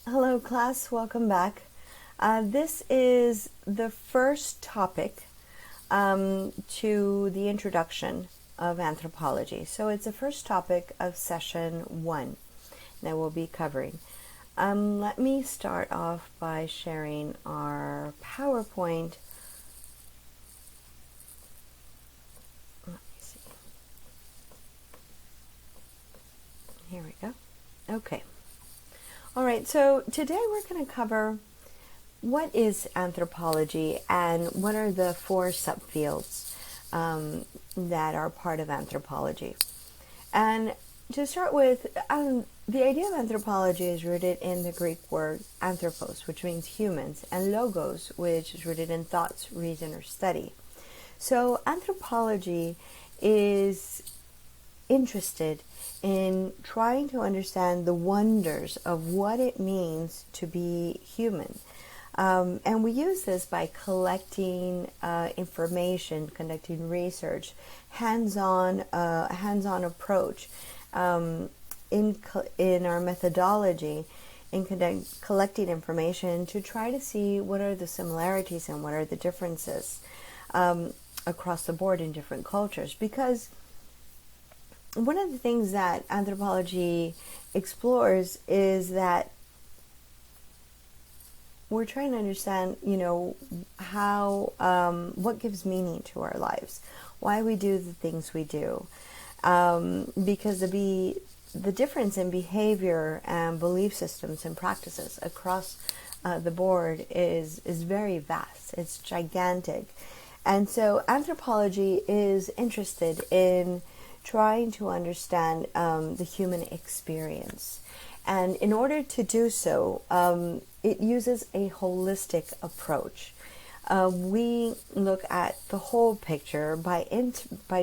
Hello, class. Welcome back. This is the first topic to the introduction of anthropology. So it's the first topic of session 1 that we'll be covering. Let me start off by sharing our PowerPoint. Let me see. Here we go. Okay. All right, so today we're going to cover what is anthropology and what are the 4 subfields that are part of anthropology. And to start with, the idea of anthropology is rooted in the Greek word anthropos, which means humans, and logos, which is rooted in thoughts, reason, or study. So anthropology is interested in trying to understand the wonders of what it means to be human. And we use this by collecting information, conducting research, hands-on approach in our methodology, in collecting information to try to see what are the similarities and what are the differences across the board in different cultures. Because one of the things that anthropology explores is that we're trying to understand, how, what gives meaning to our lives, why we do the things we do, because the difference in behavior and belief systems and practices across the board is very vast. It's gigantic, and so anthropology is interested in trying to understand the human experience. And in order to do so, it uses a holistic approach. We look at the whole picture by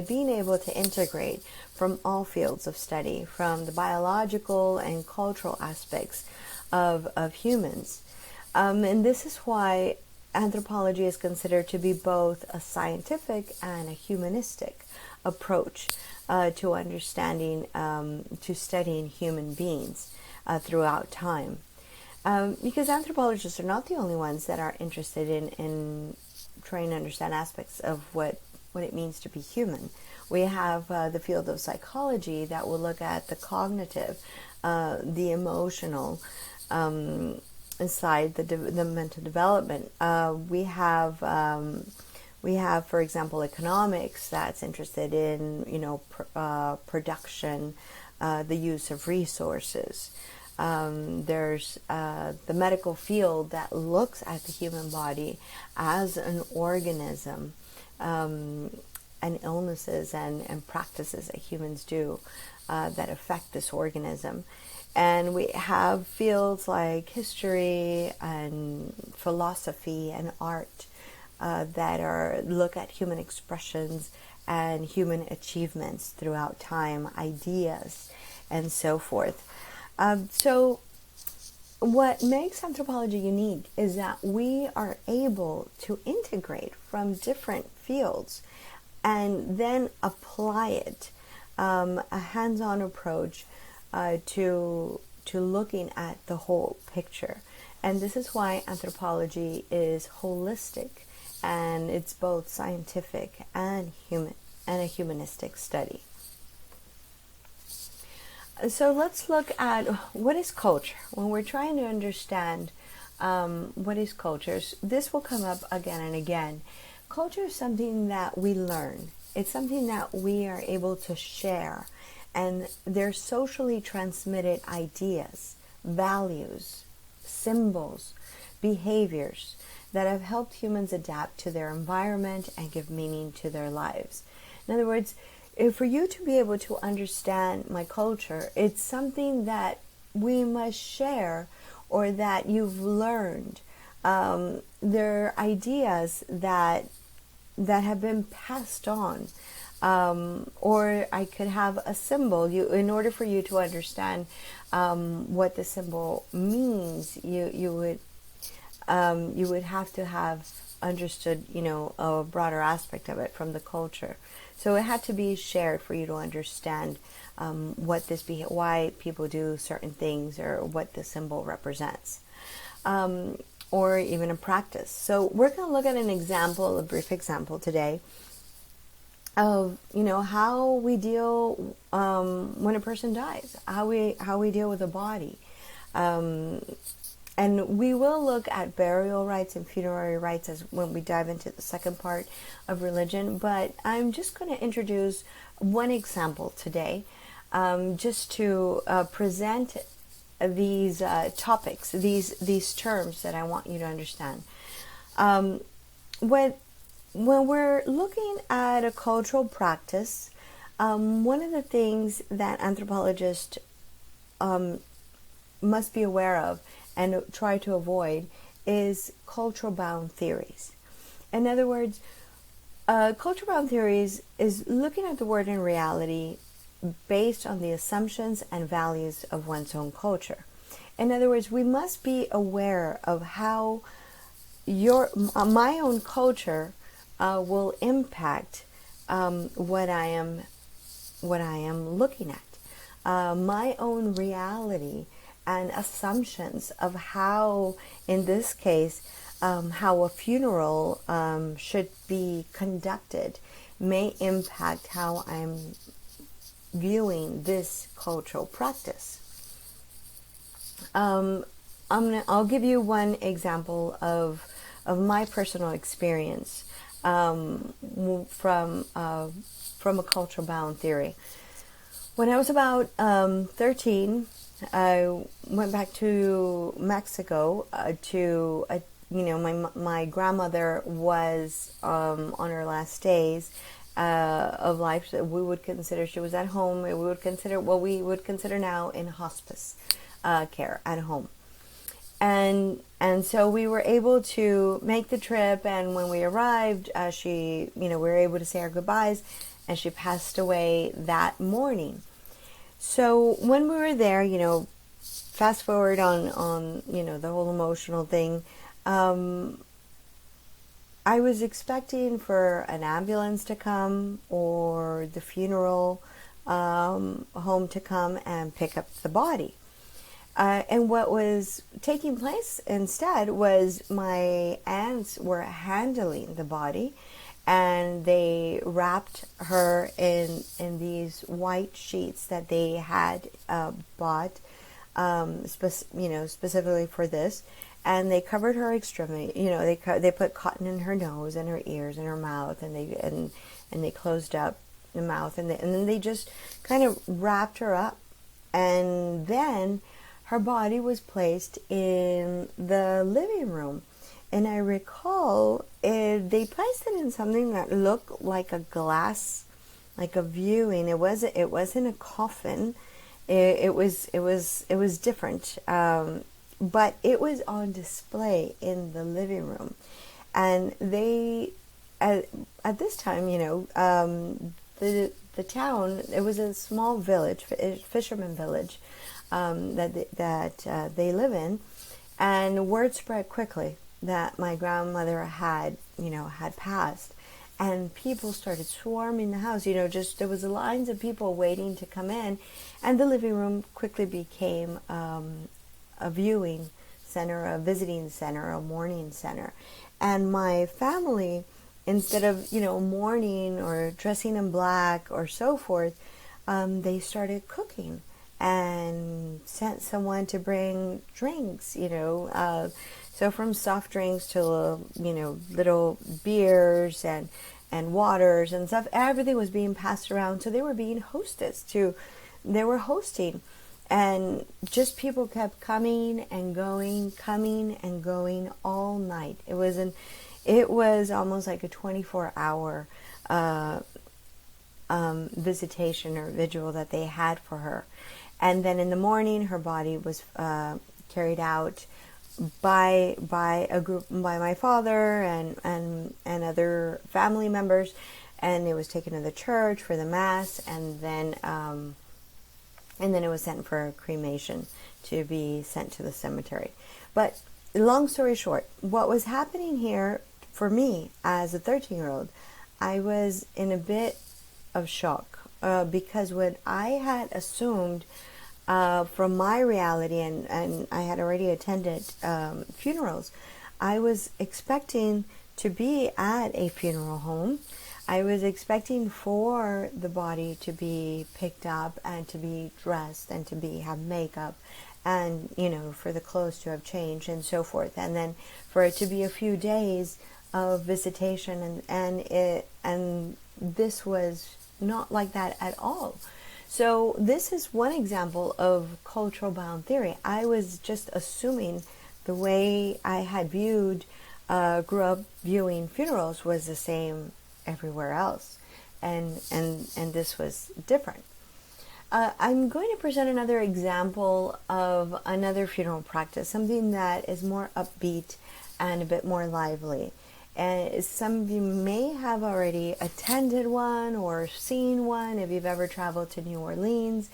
being able to integrate from all fields of study, from the biological and cultural aspects of humans. And this is why anthropology is considered to be both a scientific and a humanistic approach to understanding, to studying human beings throughout time. Because anthropologists are not the only ones that are interested in trying to understand aspects of what it means to be human. We have the field of psychology that will look at the cognitive, the emotional side, the mental development. We have, for example, economics that's interested in, production, the use of resources. There's the medical field that looks at the human body as an organism, and illnesses and practices that humans do that affect this organism. And we have fields like history and philosophy and art that look at human expressions and human achievements throughout time, ideas, and so forth. So what makes anthropology unique is that we are able to integrate from different fields and then apply it, a hands-on approach to looking at the whole picture. And this is why anthropology is holistic, and it's both scientific and human, and a humanistic study. So let's look at what is culture. When we're trying to understand what is culture, this will come up again and again. Culture is something that we learn. It's something that we are able to share. And they're socially transmitted ideas, values, symbols, behaviors that have helped humans adapt to their environment and give meaning to their lives. In other words, for you to be able to understand my culture, it's something that we must share or that you've learned. There are ideas that have been passed on. Or I could have a symbol. In order for you to understand what the symbol means, you would have to have understood, a broader aspect of it from the culture. So it had to be shared for you to understand why people do certain things or what the symbol represents, or even a practice. So we're going to look at a brief example today of how we deal when a person dies, how we deal with a body, and we will look at burial rites and funerary rites as when we dive into the second part of religion. But I'm just going to introduce one example today, just to present these topics, these terms that I want you to understand. When we're looking at a cultural practice, one of the things that anthropologists must be aware of and try to avoid is cultural bound theories. In other words, cultural bound theories is looking at the word in reality based on the assumptions and values of one's own culture. In other words, we must be aware of how my own culture will impact what I am looking at. My own reality and assumptions of how, in this case, how a funeral should be conducted may impact how I'm viewing this cultural practice. I'll give you one example of my personal experience from a cultural bound theory. When I was about 13, I went back to Mexico my grandmother was on her last days of life. So we would consider she was at home. We would consider what we would consider now in hospice care at home. And so we were able to make the trip, and when we arrived, we were able to say our goodbyes, and she passed away that morning. So when we were there, fast forward on the whole emotional thing, I was expecting for an ambulance to come or the funeral home to come and pick up the body. And what was taking place instead was my aunts were handling the body, and they wrapped her in these white sheets that they had bought, specifically for this, and they covered her extremity. They put cotton in her nose and her ears and her mouth, and they closed up the mouth, and then they just kind of wrapped her up, and then her body was placed in the living room. And I recall they placed it in something that looked like a glass, like a viewing. It wasn't a coffin. It was different, but it was on display in the living room. And they at this time, the town, it was a small village, fisherman village, that they live in, and word spread quickly that my grandmother had passed, and people started swarming the house. There was lines of people waiting to come in, and the living room quickly became a viewing center, a visiting center, a mourning center. And my family, instead of mourning or dressing in black or so forth, they started cooking and sent someone to bring drinks, so from soft drinks to, little beers and waters and stuff. Everything was being passed around. So they were being they were hosting, and just people kept coming and going all night. It was almost like a 24-hour visitation or vigil that they had for her. And then in the morning, her body was carried out by my father and other family members, and it was taken to the church for the mass, and then it was sent for cremation to be sent to the cemetery. But long story short, what was happening here for me as a 13-year-old, I was in a bit of shock, because what I had assumed from my reality, and I had already attended funerals, I was expecting to be at a funeral home. I was expecting for the body to be picked up and to be dressed and to have makeup, and for the clothes to have changed and so forth, and then for it to be a few days of visitation, and this was not like that at all. So this is one example of cultural bound theory. I was just assuming the way I had grew up viewing funerals was the same everywhere else, and this was different. I'm going to present another example of another funeral practice, something that is more upbeat and a bit more lively. And some of you may have already attended one or seen one if you've ever traveled to New Orleans.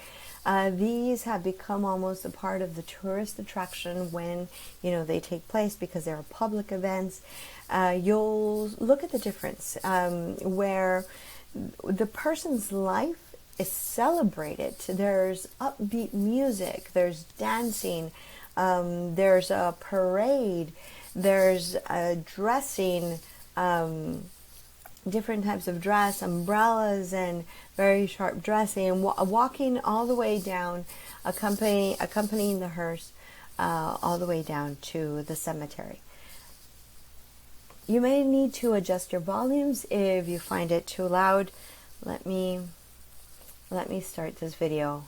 These have become almost a part of the tourist attraction when they take place, because they're public events. You'll look at the difference where the person's life is celebrated. There's upbeat music, there's dancing, there's a parade, there's dressing, different types of dress, umbrellas, and very sharp dressing, walking all the way down, accompanying the hearse all the way down to the cemetery. You may need to adjust your volumes if you find it too loud. Let me start this video.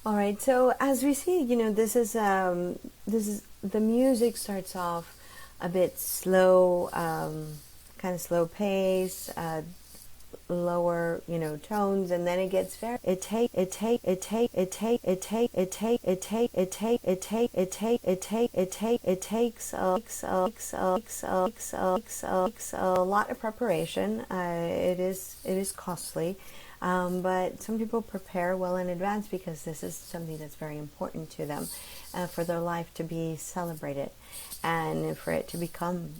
All right. So as we see, this is the music starts off a bit slow, kind of slow pace, lower, tones, and then it gets very it takes a lot of preparation. It is costly. But some people prepare well in advance because this is something that's very important to them, for their life to be celebrated, and for it to become,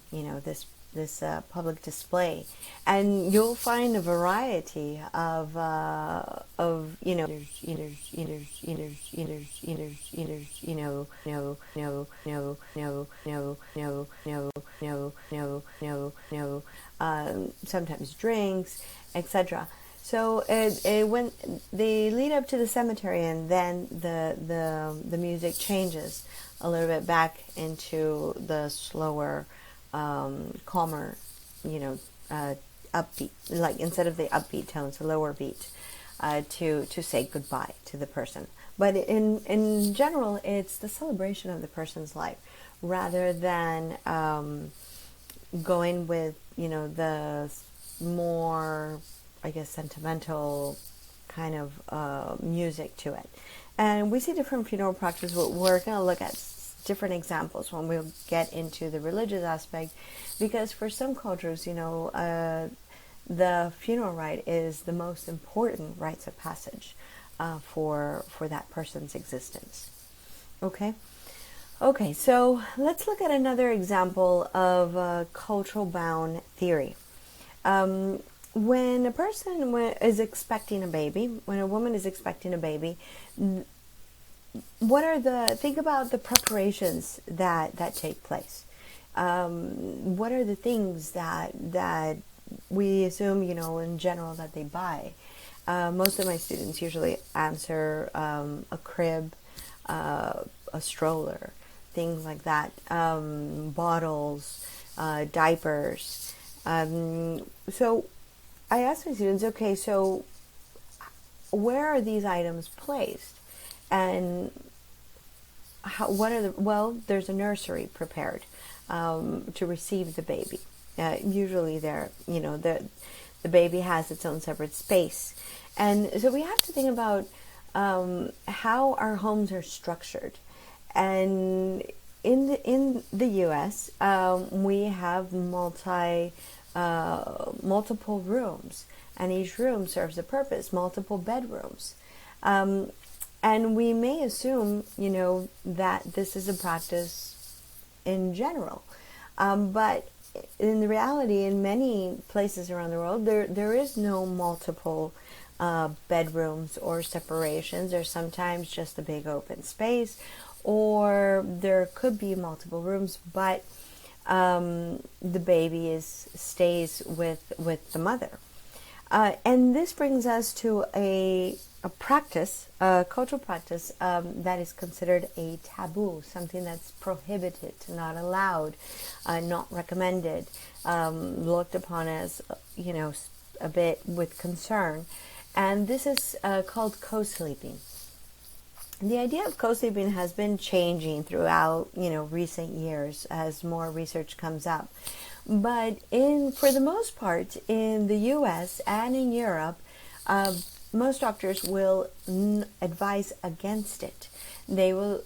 this public display. And you'll find a variety of sometimes drinks, etc. So when they lead up to the cemetery, and then the music changes a little bit back into the slower, calmer, upbeat, like instead of the upbeat tones, the lower beat, to say goodbye to the person. But in general, it's the celebration of the person's life, rather than going with the more, I guess, sentimental kind of music to it. And we see different funeral practices. We're going to look at different examples when we'll get into the religious aspect, because for some cultures, the funeral rite is the most important rites of passage for that person's existence. Okay, so let's look at another example of cultural bound theory. When a person is expecting a baby, when a woman is expecting a baby, think about the preparations that take place. What are the things that we assume, in general, that they buy? Most of my students usually answer a crib, a stroller, things like that, bottles, diapers. So I ask my students, okay, so where are these items placed? And there's a nursery prepared to receive the baby. Usually the baby has its own separate space. And so we have to think about how our homes are structured. And in the U.S., we have multiple rooms, and each room serves a purpose, multiple bedrooms. And we may assume, that this is a practice in general. But in the reality, in many places around the world, there is no multiple bedrooms or separations. There's sometimes just a big open space, or there could be multiple rooms, but the baby stays with the mother. And this brings us to a cultural practice that is considered a taboo, something that's prohibited, not allowed, not recommended, looked upon as, a bit with concern. And this is called co-sleeping. The idea of co-sleeping has been changing throughout, recent years as more research comes up. But for the most part, in the U.S. and in Europe, most doctors will advise against it. They will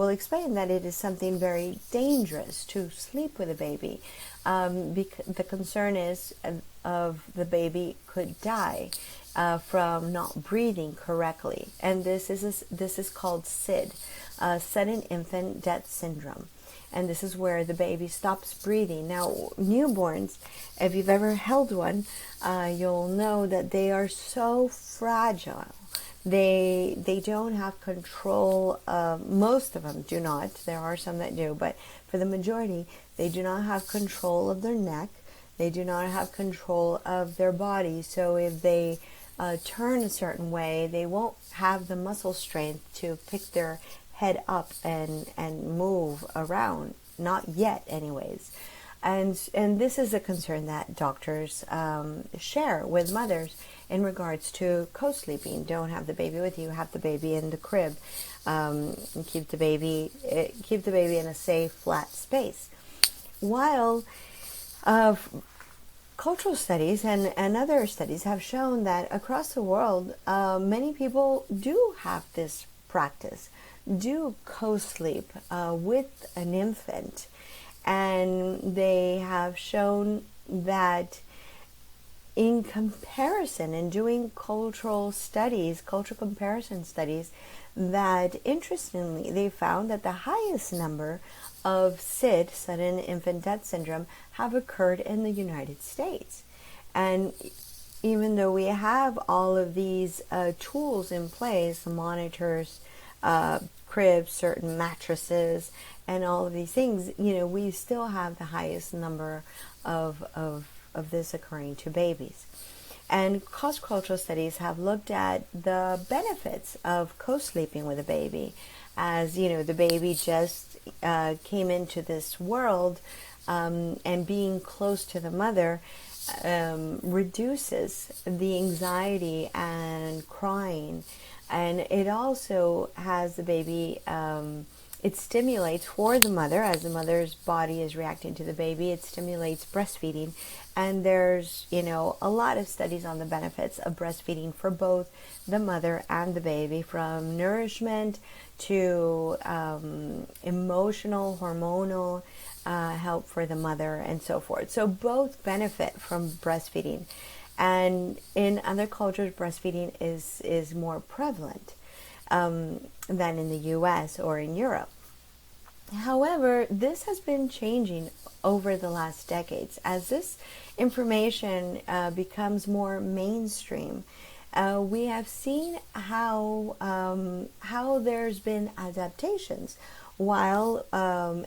explain that it is something very dangerous to sleep with a baby. The concern is of the baby could die from not breathing correctly, and this is called SID, sudden infant death syndrome. And this is where the baby stops breathing. Now, newborns, if you've ever held one, you'll know that they are so fragile. They don't have control. Most of them do not. There are some that do, but for the majority, they do not have control of their neck. They do not have control of their body. So if they turn a certain way, they won't have the muscle strength to pick their head up and move around. Not yet, anyways. And this is a concern that doctors share with mothers in regards to co-sleeping. Don't have the baby with you, have the baby in the crib. And keep the baby in a safe, flat space. While cultural studies and other studies have shown that across the world, many people do have this practice, do co-sleep with an infant. And they have shown that in comparison, in doing cultural comparison studies, that interestingly, they found that the highest number of SID, sudden infant death syndrome, have occurred in the United States. And even though we have all of these tools in place, monitors, cribs, certain mattresses, and all of these things, we still have the highest number of this occurring to babies. And cross-cultural studies have looked at the benefits of co-sleeping with a baby. As the baby just came into this world, and being close to the mother reduces the anxiety and crying. And it also has the baby, it stimulates for the mother, as the mother's body is reacting to the baby, it stimulates breastfeeding. And there's, a lot of studies on the benefits of breastfeeding for both the mother and the baby, from nourishment to emotional, hormonal help for the mother and so forth. So both benefit from breastfeeding. And in other cultures, breastfeeding is more prevalent than in the US or in Europe. However, this has been changing over the last decades. As this information becomes more mainstream, we have seen how there's been adaptations. While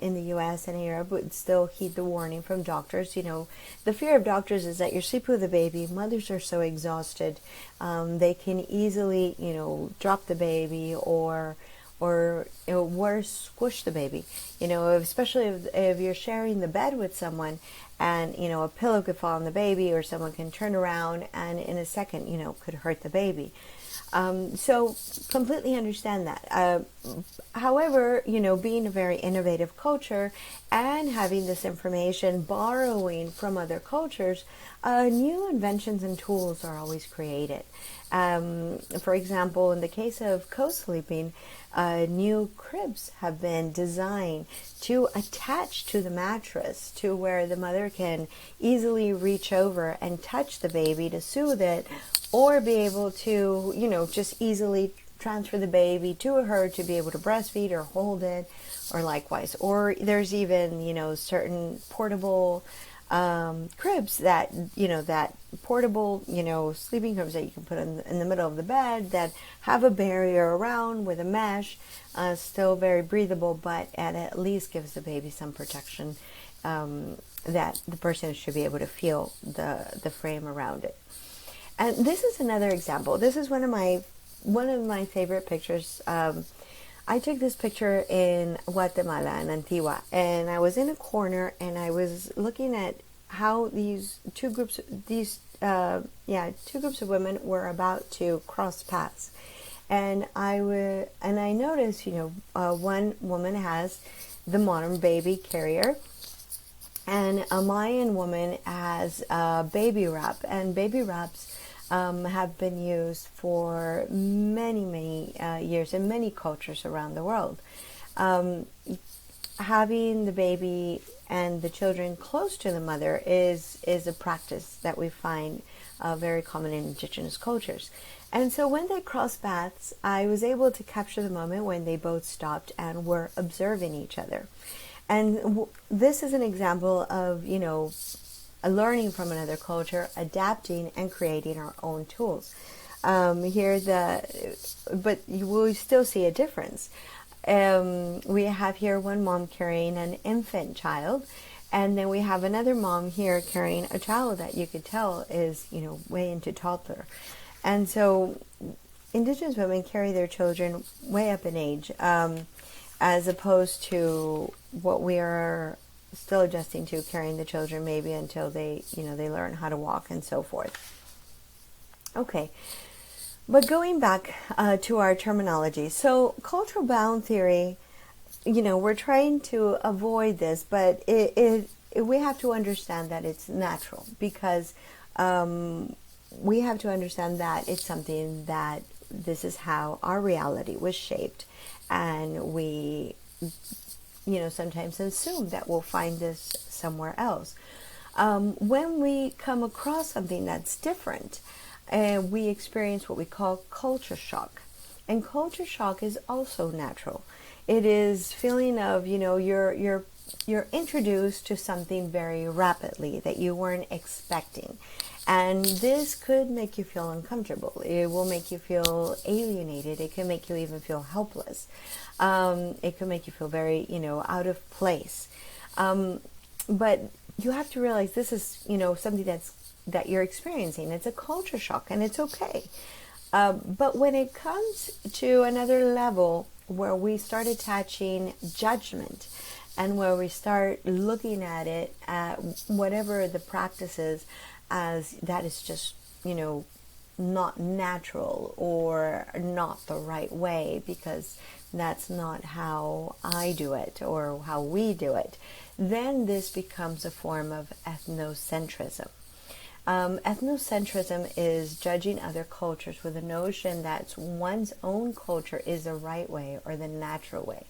in the US and Europe would still heed the warning from doctors. The fear of doctors is that you're sleeping with a baby. Mothers are so exhausted. They can easily, drop the baby or worse, squish the baby. Especially if you're sharing the bed with someone, and a pillow could fall on the baby, or someone can turn around and in a second, could hurt the baby. So completely understand that. However, being a very innovative culture and having this information, borrowing from other cultures, new inventions and tools are always created. For example, in the case of co-sleeping, new cribs have been designed to attach to the mattress, to where the mother can easily reach over and touch the baby to soothe it, or be able to, just easily transfer the baby to her to be able to breastfeed or hold it, or likewise. Or there's even, certain portable cribs that, that portable, sleeping cribs that you can put in the middle of the bed that have a barrier around with a mesh, still very breathable, but it at least gives the baby some protection, that the person should be able to feel the frame around it. And this is another example. This is one of my favorite pictures. I took this picture in Guatemala, in Antigua, and I was in a corner and I was looking at how these two groups of women were about to cross paths. And I noticed, one woman has the modern baby carrier, and a Mayan woman has a baby wrap, and baby wraps have been used for many years in many cultures around the world. Having the baby and the children close to the mother is a practice that we find very common in indigenous cultures. And so when they crossed paths, I was able to capture the moment when they both stopped and were observing each other. And this is an example of, learning from another culture, adapting and creating our own tools. But you will still see a difference. We have here one mom carrying an infant child, and then we have another mom here carrying a child that you could tell is, way into toddler. And so indigenous women carry their children way up in age, as opposed to what we are still adjusting to carrying the children maybe until they, they learn how to walk and so forth. Okay. But going back to our terminology, so cultural bound theory, we're trying to avoid this, but we have to understand that it's natural, because we have to understand that it's something that this is how our reality was shaped, and we, sometimes assume that we'll find this somewhere else. When we come across something that's different, we experience what we call culture shock. And culture shock is also natural. It is feeling of, you're introduced to something very rapidly that you weren't expecting. And this could make you feel uncomfortable. It will make you feel alienated. It can make you even feel helpless. It can make you feel very, out of place. But you have to realize this is, something that you're experiencing. It's a culture shock, and it's okay. But when it comes to another level where we start attaching judgment, and where we start looking at it, at whatever the practice is, as that is just, not natural or not the right way, because that's not how I do it or how we do it, then this becomes a form of ethnocentrism. Ethnocentrism is judging other cultures with the notion that one's own culture is the right way or the natural way.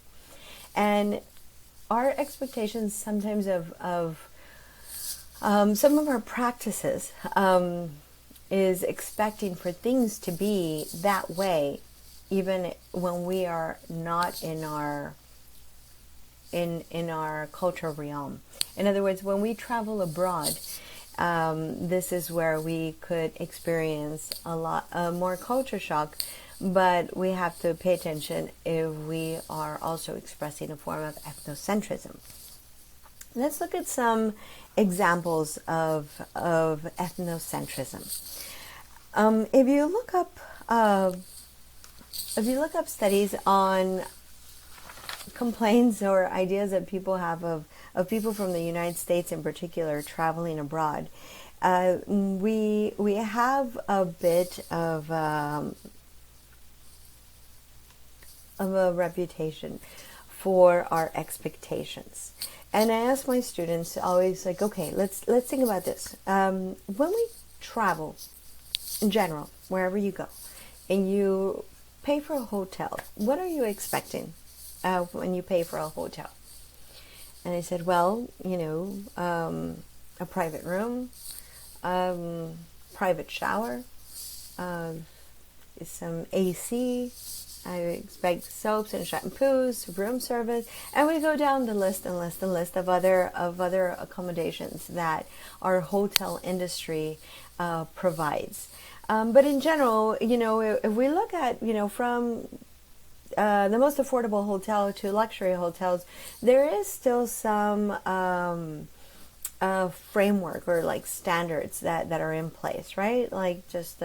And our expectations sometimes of some of our practices is expecting for things to be that way, even when we are not in our cultural realm. In other words, when we travel abroad, this is where we could experience a lot more culture shock, but we have to pay attention if we are also expressing a form of ethnocentrism. Let's look at some examples of ethnocentrism. If you look up studies on complaints or ideas that people have of people from the United States in particular traveling abroad, we have a bit of a reputation for our expectations. And I ask my students always, like, okay, let's think about this. When we travel, in general, wherever you go, and you pay for a hotel, what are you expecting when you pay for a hotel? And I said, well, a private room, private shower, some AC. I expect soaps and shampoos, room service, and we go down the list and list of other accommodations that our hotel industry provides. But in general, if we look at, from the most affordable hotel to luxury hotels, there is still some framework or like standards that are in place, right? Like just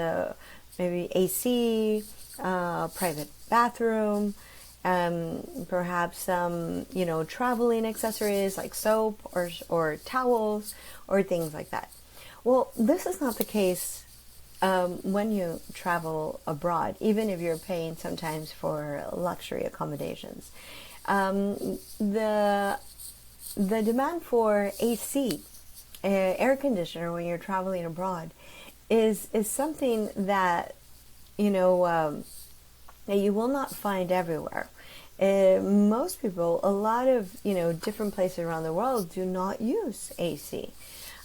maybe AC, private bathroom, perhaps some, traveling accessories like soap or towels or things like that. Well, this is not the case when you travel abroad, even if you're paying sometimes for luxury accommodations. The demand for AC, air conditioner, when you're traveling abroad is something that, that you will not find everywhere. Most people, a lot of, different places around the world do not use AC.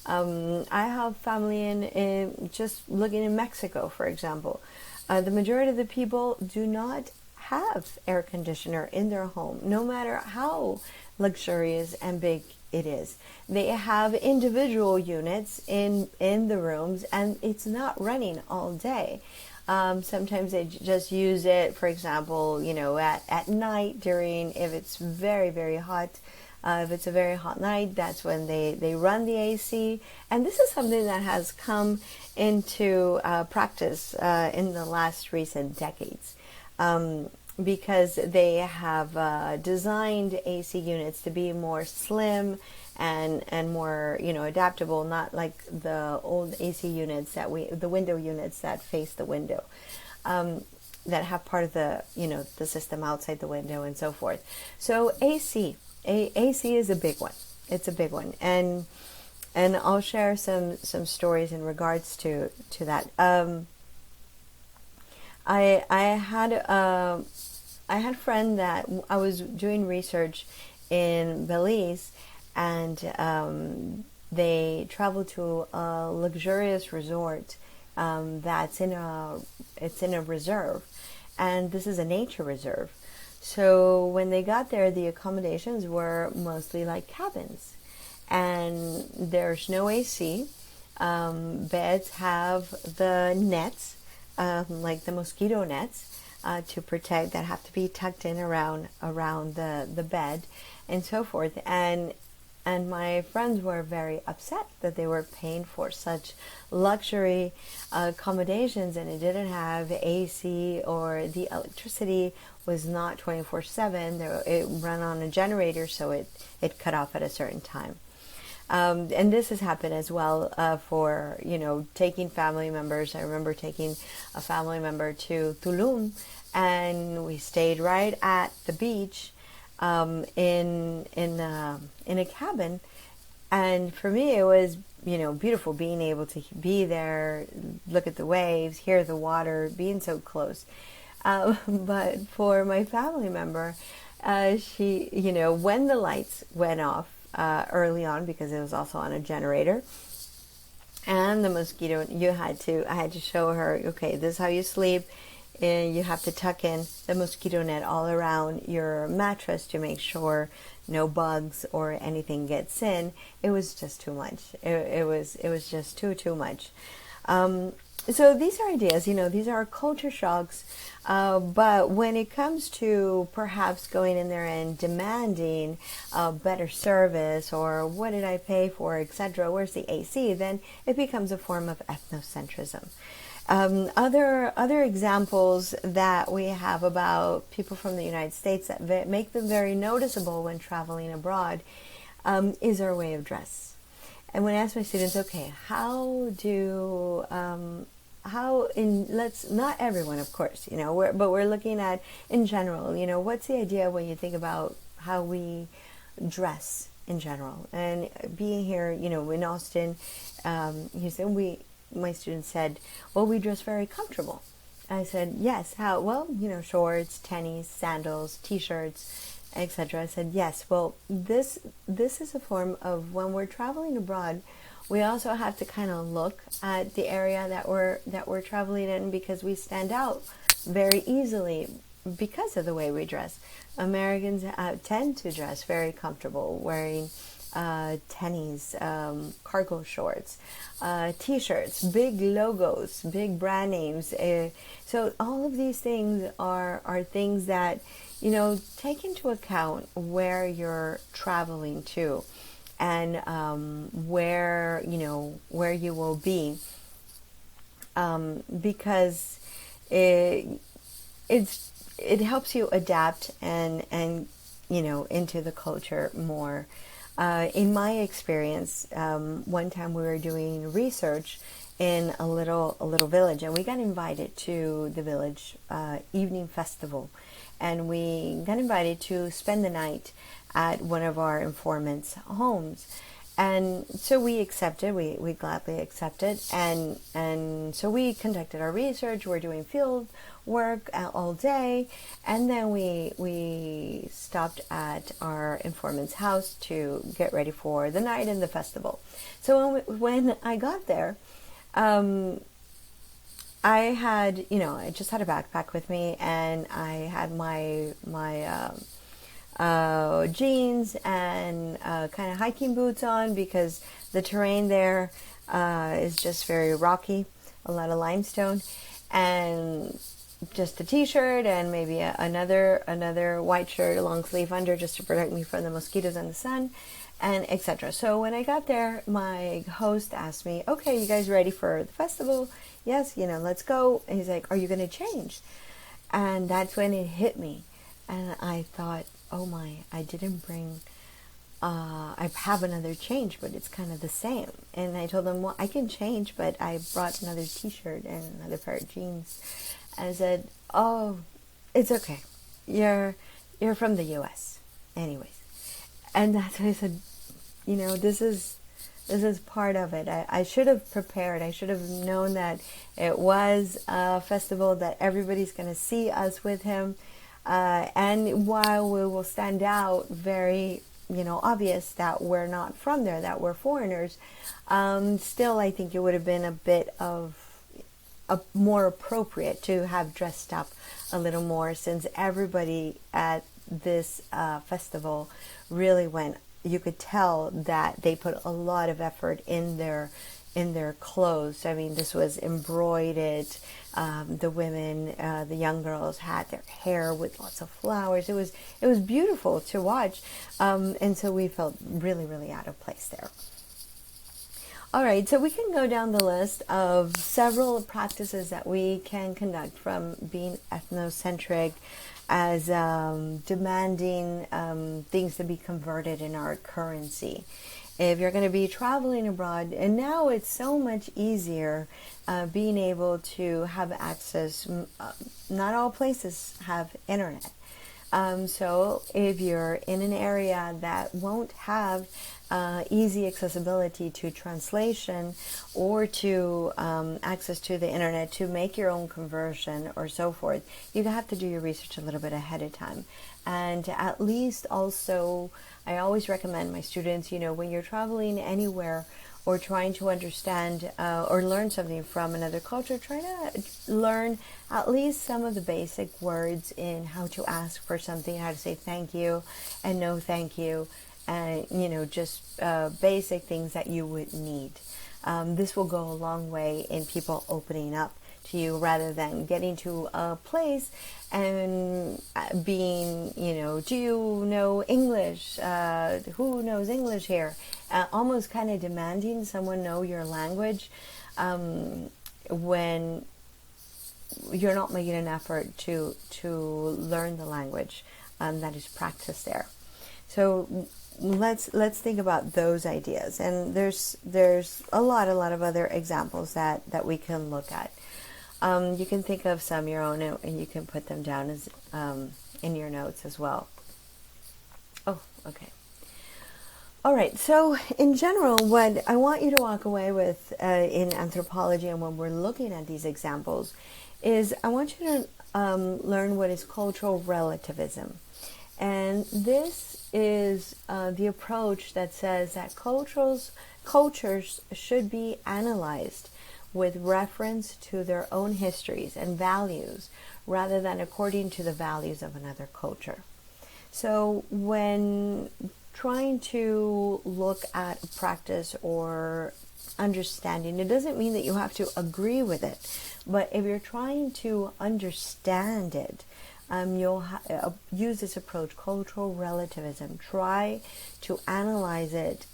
I have family in just looking in Mexico, for example. The majority of the people do not have air conditioner in their home, no matter how luxurious and big it is. They have individual units in the rooms, and it's not running all day. Sometimes they just use it, for example, at night if it's very, very hot. If it's a very hot night, that's when they run the AC. And this is something that has come into practice in the last recent decades, because they have designed AC units to be more slim and more, adaptable, not like the old AC units the window units that face the window, that have part of the system outside the window and so forth. So AC is a big one. It's a big one, and I'll share some stories in regards to that. I had a friend that I was doing research in Belize, and they traveled to a luxurious resort that's in a reserve, and this is a nature reserve. So when they got there, the accommodations were mostly like cabins, and there's no AC. Beds have the nets, like the mosquito nets, to protect, that have to be tucked in around the bed, and so forth. And my friends were very upset that they were paying for such luxury accommodations, and it didn't have AC, or the electricity was not 24/7. It ran on a generator, so it cut off at a certain time. And this has happened as well for, taking family members. I remember taking a family member to Tulum, and we stayed right at the beach, in a cabin. And for me, it was, beautiful being able to be there, look at the waves, hear the water, being so close. But for my family member, she, when the lights went off early on, because it was also on a generator, and the mosquito, I had to show her, okay, this is how you sleep. And you have to tuck in the mosquito net all around your mattress to make sure no bugs or anything gets in. It was just too much. It was just too much. So these are ideas, these are culture shocks. But when it comes to perhaps going in there and demanding better service, or what did I pay for, etc., where's the AC, then it becomes a form of ethnocentrism. Other examples that we have about people from the United States that make them very noticeable when traveling abroad is our way of dress. And when I ask my students, okay, let's, not everyone, of course, but we're looking at in general, what's the idea when you think about how we dress in general? And being here, in Austin, my students said, well, we dress very comfortable. I said, yes, how? Well, shorts, tennies, sandals, t-shirts, etc. I said, yes, well, this is a form of, when we're traveling abroad, we also have to kind of look at the area that we're traveling in, because we stand out very easily because of the way we dress. Americans tend to dress very comfortable, wearing tennies, cargo shorts, t-shirts, big logos, big brand names. So all of these things are things that, take into account where you're traveling to, and where you will be, because it helps you adapt and into the culture more. In my experience, one time we were doing research in a little village, and we got invited to the village evening festival, and we got invited to spend the night at one of our informants' homes. And so we accepted, we gladly accepted, and so we conducted our research. We're doing field work all day, and then we stopped at our informant's house to get ready for the night and the festival. So when I got there, I had, I just had a backpack with me, and I had my jeans and kind of hiking boots on, because the terrain there is just very rocky, a lot of limestone, and just a t-shirt and maybe another white shirt, a long sleeve under, just to protect me from the mosquitoes and the sun, and etc. So when I got there, my host asked me, okay, you guys ready for the festival? Yes, let's go. And he's like, are you going to change? And that's when it hit me. And I thought, oh my, I didn't bring I have another change, but it's kind of the same. And I told them, well, I can change, but I brought another t-shirt and another pair of jeans. And I said, oh, it's okay. You're from the US. Anyways. And that's when I said, this is part of it. I should have prepared. I should have known that it was a festival that everybody's going to see us with him. And while we will stand out very, obvious that we're not from there, that we're foreigners, still I think it would have been a bit of more appropriate to have dressed up a little more, since everybody at this festival really went. You could tell that they put a lot of effort in their clothes. I mean, this was embroidered. The women, the young girls, had their hair with lots of flowers. It was beautiful to watch, and so we felt really, really out of place there. All right, so we can go down the list of several practices that we can conduct, from being ethnocentric, as demanding things to be converted in our currency. If you're going to be traveling abroad, and now it's so much easier being able to have access. Not all places have internet. So if you're in an area that won't have easy accessibility to translation or to access to the internet to make your own conversion or so forth, you have to do your research a little bit ahead of time. And at least also, I always recommend my students, when you're traveling anywhere or trying to understand or learn something from another culture, try to learn at least some of the basic words in how to ask for something, how to say thank you and no thank you, and just basic things that you would need. This will go a long way in people opening up to you, rather than getting to a place and being, do you know English? Who knows English here? Almost kind of demanding someone know your language when you're not making an effort to learn the language that is practiced there. So let's think about those ideas, and there's a lot of other examples that we can look at. You can think of some your own, and you can put them down as in your notes as well. Oh, okay. All right. So in general, what I want you to walk away with in anthropology, and when we're looking at these examples, is I want you to learn what is cultural relativism. And this is the approach that says that cultures should be analyzed with reference to their own histories and values, rather than according to the values of another culture. So when trying to look at a practice or understanding, it doesn't mean that you have to agree with it, but if you're trying to understand it, you'll use this approach, cultural relativism. Try to analyze it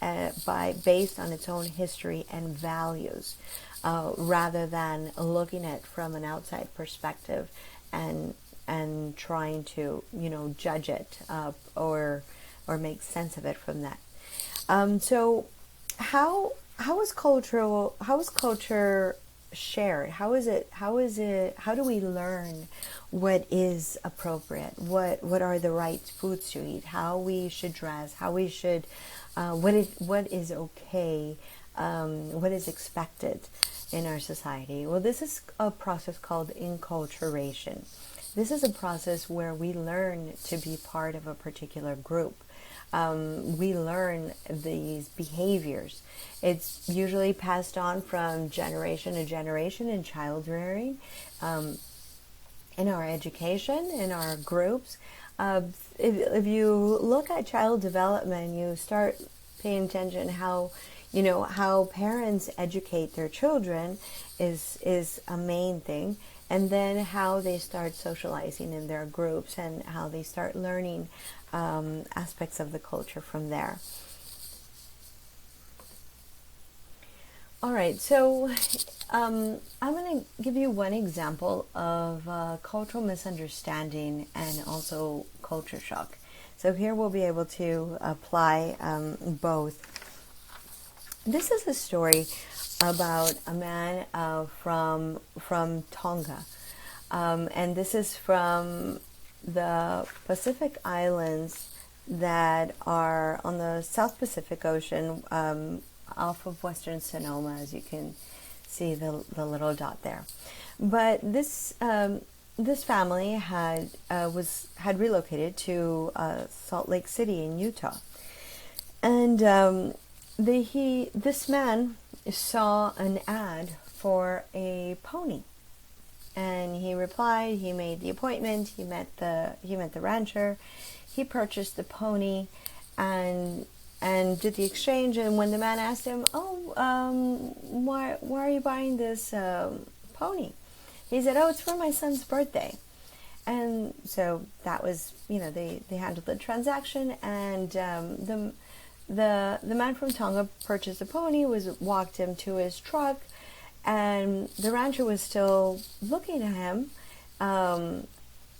based on its own history and values, rather than looking at it from an outside perspective and trying to judge it or make sense of it from that. So how is culture shared? How do we learn what is appropriate? What are the right foods to eat? How we should dress? How we should what is okay? What is expected in our society? Well, this is a process called enculturation. This is a process where we learn to be part of a particular group. We learn these behaviors. It's usually passed on from generation to generation in child rearing, in our education, in our groups. If you look at child development, you start paying attention how parents educate their children is a main thing, and then how they start socializing in their groups and how they start learning aspects of the culture from there. All right, so I'm going to give you one example of cultural misunderstanding and also culture shock. So here we'll be able to apply both. This is a story about a man from Tonga, and this is from the Pacific Islands that are on the South Pacific Ocean, off of Western Sonoma, as you can see the little dot there. But this family had relocated to Salt Lake City in Utah, and this man saw an ad for a pony, and he replied. He made the appointment. He met the rancher. He purchased the pony, and did the exchange. And when the man asked him, why are you buying this pony? He said, it's for my son's birthday. And so that was, they handled the transaction, and the man from Tonga purchased the pony, walked him to his truck, and the rancher was still looking at him. And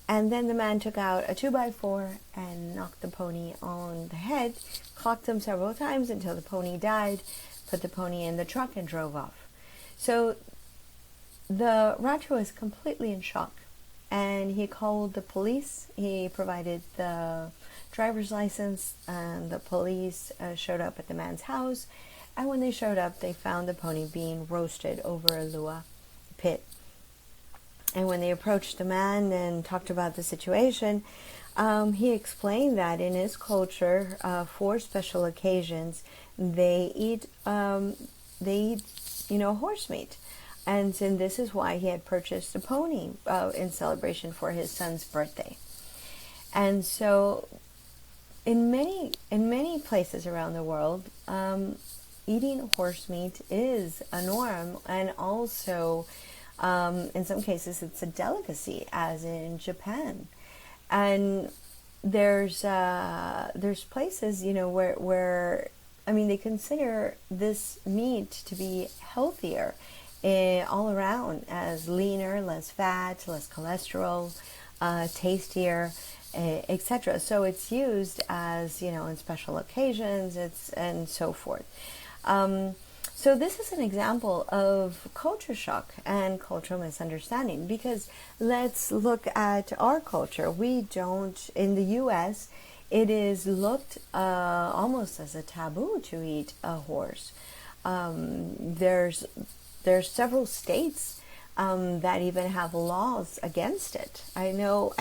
then the man took out a 2x4 and knocked the pony on the head, clocked him several times until the pony died, put the pony in the truck, and drove off. So the rancher was completely in shock, and he called the police. He provided the driver's license, and the police showed up at the man's house. And when they showed up, they found the pony being roasted over a lua pit. And when they approached the man and talked about the situation, he explained that in his culture, for special occasions, they eat horse meat. And this is why he had purchased a pony in celebration for his son's birthday. And so in many places around the world, eating horse meat is a norm, and also in some cases it's a delicacy, as in Japan. And there's places, where they consider this meat to be healthier all around, as leaner, less fat, less cholesterol, tastier, etc. So it's used as, in special occasions, and so forth. So this is an example of culture shock and cultural misunderstanding, because let's look at our culture. We don't, in the U.S., it is looked almost as a taboo to eat a horse. There's several states that even have laws against it. I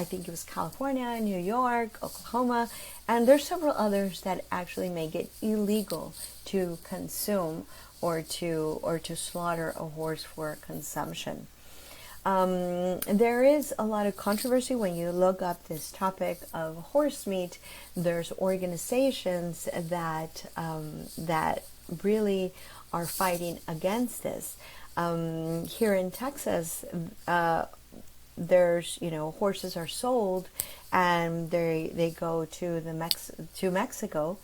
think it was California, New York, Oklahoma, and there's several others that actually make it illegal to consume or to slaughter a horse for consumption. There is a lot of controversy when you look up this topic of horse meat. There's organizations that really are fighting against this. Here in Texas, there's horses are sold, and they go to Mexico,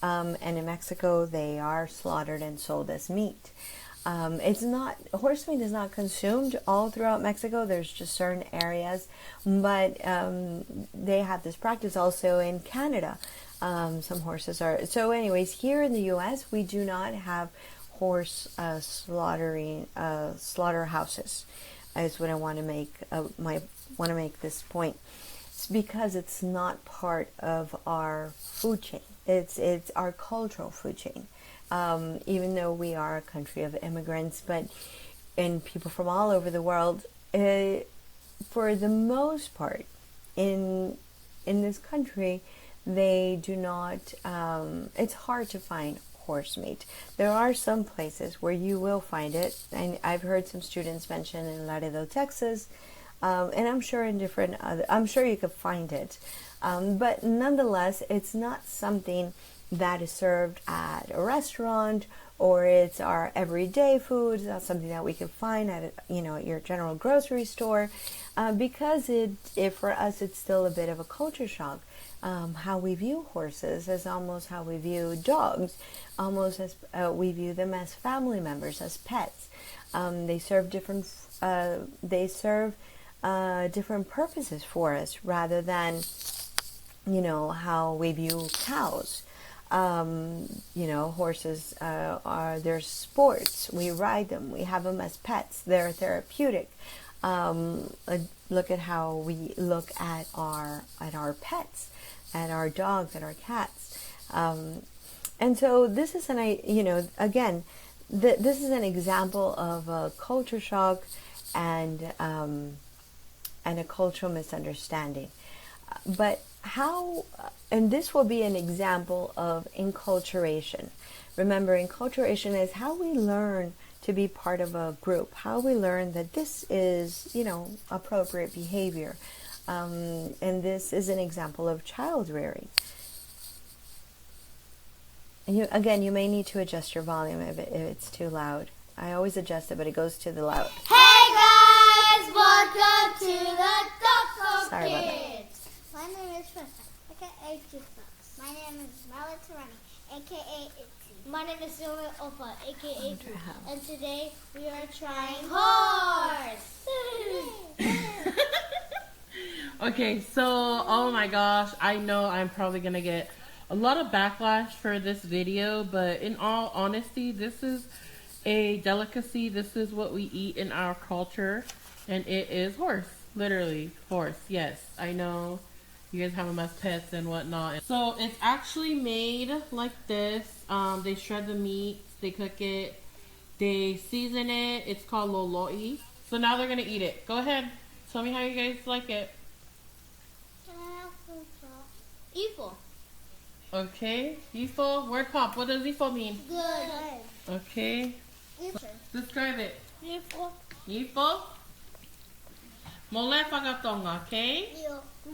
and in Mexico they are slaughtered and sold as meat. Horse meat is not consumed all throughout Mexico. There's just certain areas, but they have this practice also in Canada. Some horses are. So anyways, here in the U.S., we do not have horse slaughterhouses. Is what I want to make. Make this point. It's because it's not part of our food chain. It's our cultural food chain. Even though we are a country of immigrants, and people from all over the world, for the most part, in this country, they do not. It's hard to find horse meat. There are some places where you will find it, and I've heard some students mention in Laredo, Texas, and I'm sure in different other. I'm sure you could find it, but nonetheless, it's not something that is served at a restaurant, or it's our everyday food. It's not something that we can find at your general grocery store, because for us it's still a bit of a culture shock. How we view horses is almost how we view dogs, almost as we view them as family members, as pets. They serve different purposes for us, rather than how we view cows. Horses are their sports. We ride them. We have them as pets. They're therapeutic. Look at how we look at our pets, at our dogs, at our cats. And so this is this is an example of a culture shock and a cultural misunderstanding. But how, and this will be an example of enculturation. Remember, enculturation is how we learn to be part of a group, how we learn that this is, appropriate behavior. And this is an example of child rearing. And you may need to adjust your volume if it's too loud. I always adjust it, but it goes to the loud. Hey guys, welcome to the Doko Sorry about that. Kids. My name is Tristan, aka Jukebox. My name is Marla Tarani, aka Itzy. My name is Zula Opa, aka Drew. And today we are trying horse. Okay, so, oh my gosh, I know I'm probably going to get a lot of backlash for this video, but in all honesty, this is a delicacy. This is what we eat in our culture, and it is horse. Literally, horse. Yes, I know you guys have them as pets and whatnot. So it's actually made like this. They shred the meat, they cook it, they season it. It's called loloi. So now they're gonna eat it. Go ahead. Tell me how you guys like it. Can I have some sauce? Evil. Okay, Ifo. Word pop. What does Ifo mean? Good. Okay. Describe it. Evil. Ifo. Mole fagatonga, okay?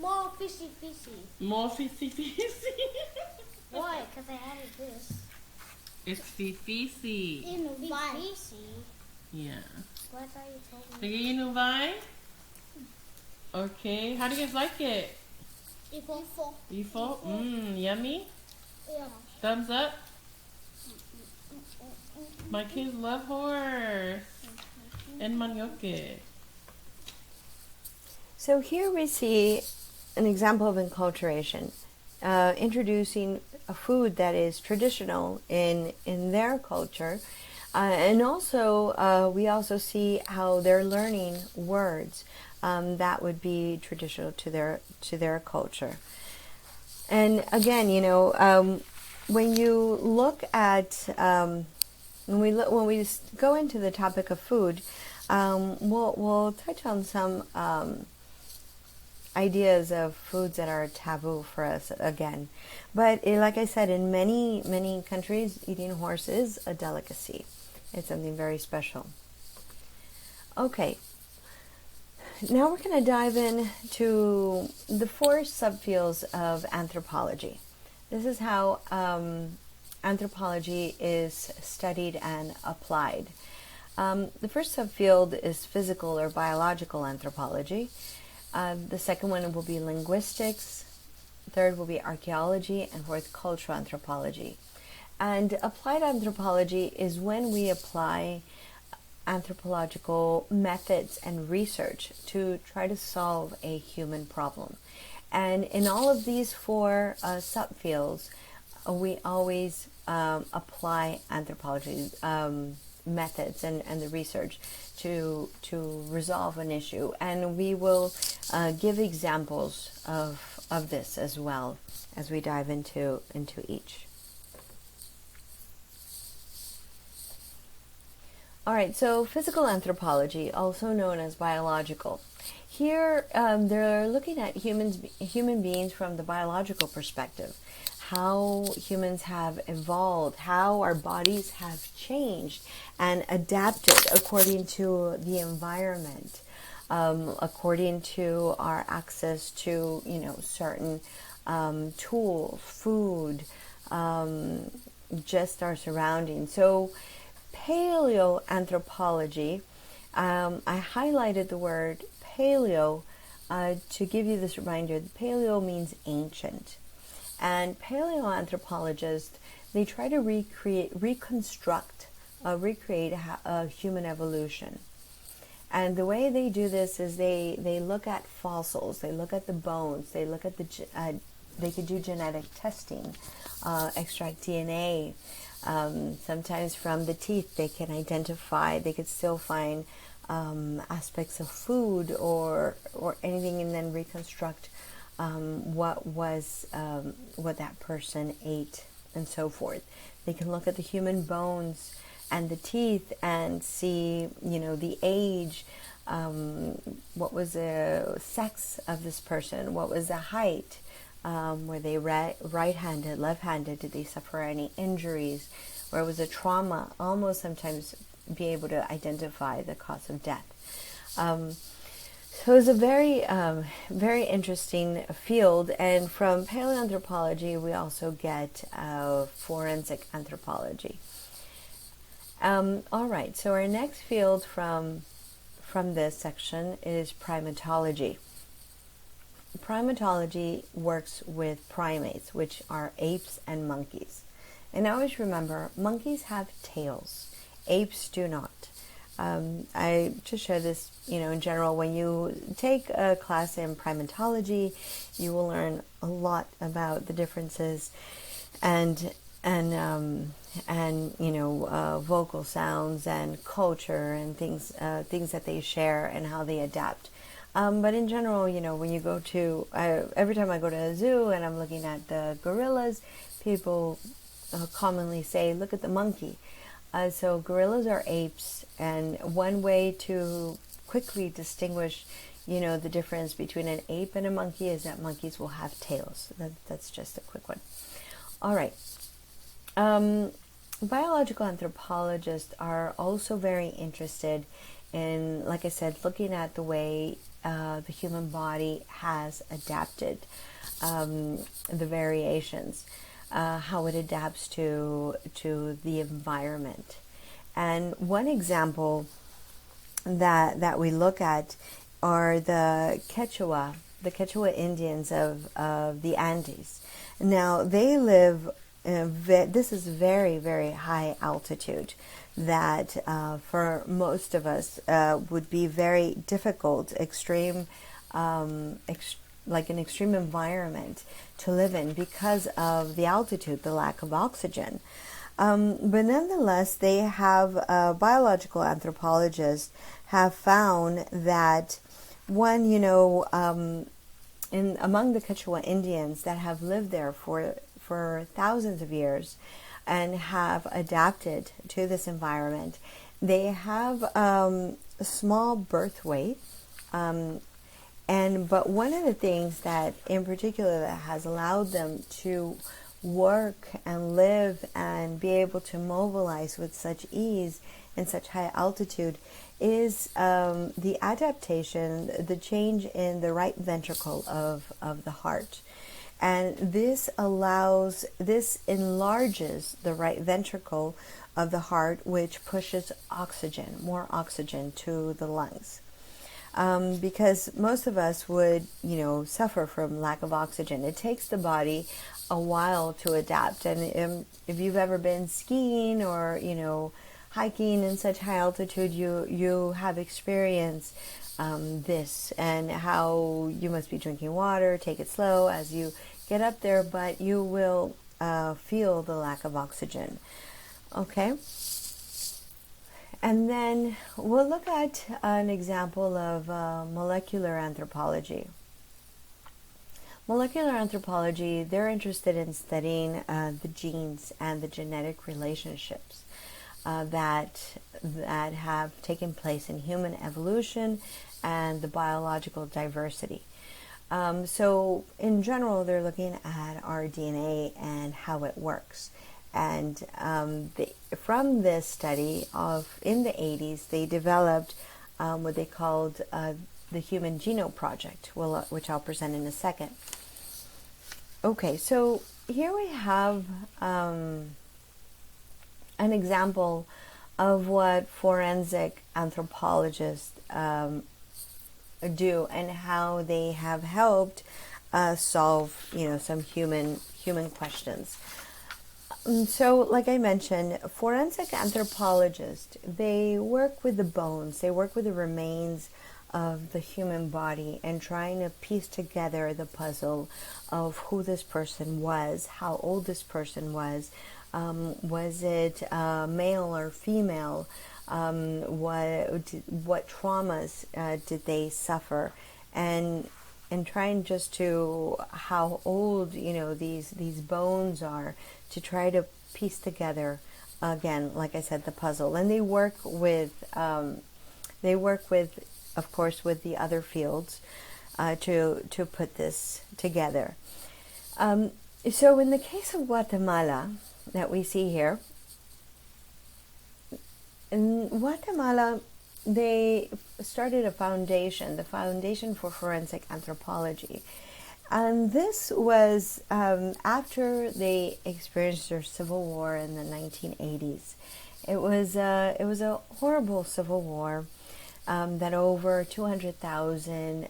More fishy fishy. More fishy fishy. Why? Because I added this. It's fifisi. Fishy. Yeah. What are you told me? Sige, you vai? Okay. How do you guys like it? Evil. Ifo? Yummy? Yeah. Thumbs up? My kids love horse. And manioke. So here we see an example of enculturation, introducing a food that is traditional in their culture, and also we also see how they're learning words that would be traditional to their culture. And again, when you look at when we go into the topic of food, we'll touch on some ideas of foods that are taboo for us again. But like I said, in many countries, eating horse is a delicacy. It's something very special. Okay, now we're going to dive into the 4 subfields of anthropology. This is how anthropology is studied and applied. The first subfield is physical or biological anthropology. The second one will be linguistics. Third will be archaeology, and fourth, cultural anthropology. And applied anthropology is when we apply anthropological methods and research to try to solve a human problem. And in all of these 4 subfields, we always apply anthropology methods and the research to resolve an issue, and we will give examples of this as well as we dive into each. All right, so physical anthropology, also known as biological. Here, they're looking at human beings from the biological perspective. How humans have evolved, how our bodies have changed and adapted according to the environment, according to our access to, certain tools, food, just our surroundings. So paleoanthropology, I highlighted the word paleo to give you this reminder. Paleo means ancient. And paleoanthropologists, they try to recreate human evolution. And the way they do this is they look at fossils, they look at the bones, they look at the they could do genetic testing, extract DNA. Sometimes from the teeth they can identify, they could still find aspects of food or anything, and then reconstruct what that person ate and so forth. They can look at the human bones and the teeth and see, the age, what was the sex of this person, what was the height, were they right-handed, left-handed, did they suffer any injuries, where was a trauma, almost sometimes be able to identify the cause of death. So it's a very, very interesting field. And from paleoanthropology, we also get forensic anthropology. All right, so our next field from this section is primatology. Primatology works with primates, which are apes and monkeys. And always remember, monkeys have tails. Apes do not. I just share this, in general. When you take a class in primatology, you will learn a lot about the differences and vocal sounds and culture and things that they share and how they adapt. But in general, when you go to, every time I go to a zoo and I'm looking at the gorillas, people commonly say, look at the monkey. So gorillas are apes, and one way to quickly distinguish, the difference between an ape and a monkey is that monkeys will have tails. That's just a quick one. All right. Biological anthropologists are also very interested in, like I said, looking at the way the human body has adapted, the variations. How it adapts to the environment. And one example that we look at are the Quechua Indians of the Andes. Now they live, this is very, very high altitude that for most of us would be very difficult, like an extreme environment to live in because of the altitude, the lack of oxygen. But nonetheless, they have biological anthropologists have found that one, among the Quechua Indians that have lived there for thousands of years and have adapted to this environment, they have a small birth weight. But one of the things that in particular that has allowed them to work and live and be able to mobilize with such ease in such high altitude is the adaptation, the change in the right ventricle of the heart. And this enlarges the right ventricle of the heart, which pushes more oxygen to the lungs. Because most of us would, suffer from lack of oxygen. It takes the body a while to adapt. And if you've ever been skiing or, hiking in such high altitude, you have experienced this and how you must be drinking water, take it slow as you get up there, but you will feel the lack of oxygen. Okay? And then we'll look at an example of molecular anthropology. Molecular anthropology, they're interested in studying the genes and the genetic relationships that have taken place in human evolution and the biological diversity. So in general, they're looking at our DNA and how it works. And from this study in the 80s, they developed what they called the Human Genome Project, which I'll present in a second. Okay, so here we have an example of what forensic anthropologists do and how they have helped solve, some human questions. So, like I mentioned, forensic anthropologists, they work with the bones, they work with the remains of the human body and trying to piece together the puzzle of who this person was, how old this person was it male or female, what traumas did they suffer, and trying just to how old these bones are, to try to piece together again, like I said, the puzzle. And they work with of course with the other fields to put this together. So in the case of Guatemala that we see here, in Guatemala they started a foundation, the Foundation for Forensic Anthropology. And this was after they experienced their civil war in the 1980s. It was a horrible civil war that over 200,000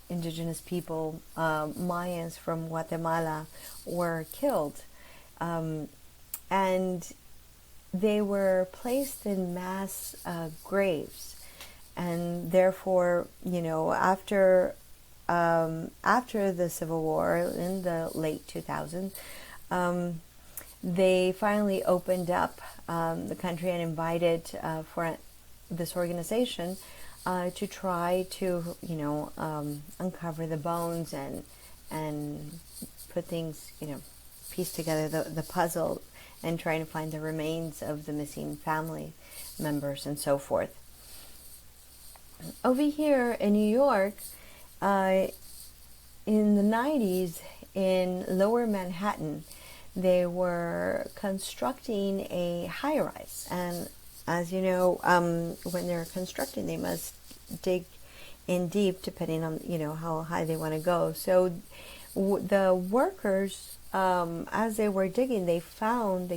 indigenous people, Mayans from Guatemala, were killed. And they were placed in mass graves. And therefore, after the Civil War in the late 2000s, they finally opened up the country and invited for this organization to try to, uncover the bones and put things, piece together the puzzle, and trying to find the remains of the missing family members and so forth. Over here in New York, in the 90s, in Lower Manhattan, they were constructing a high-rise. And as you know, when they're constructing, they must dig in deep, depending on, how high they want to go. So the workers, as they were digging, they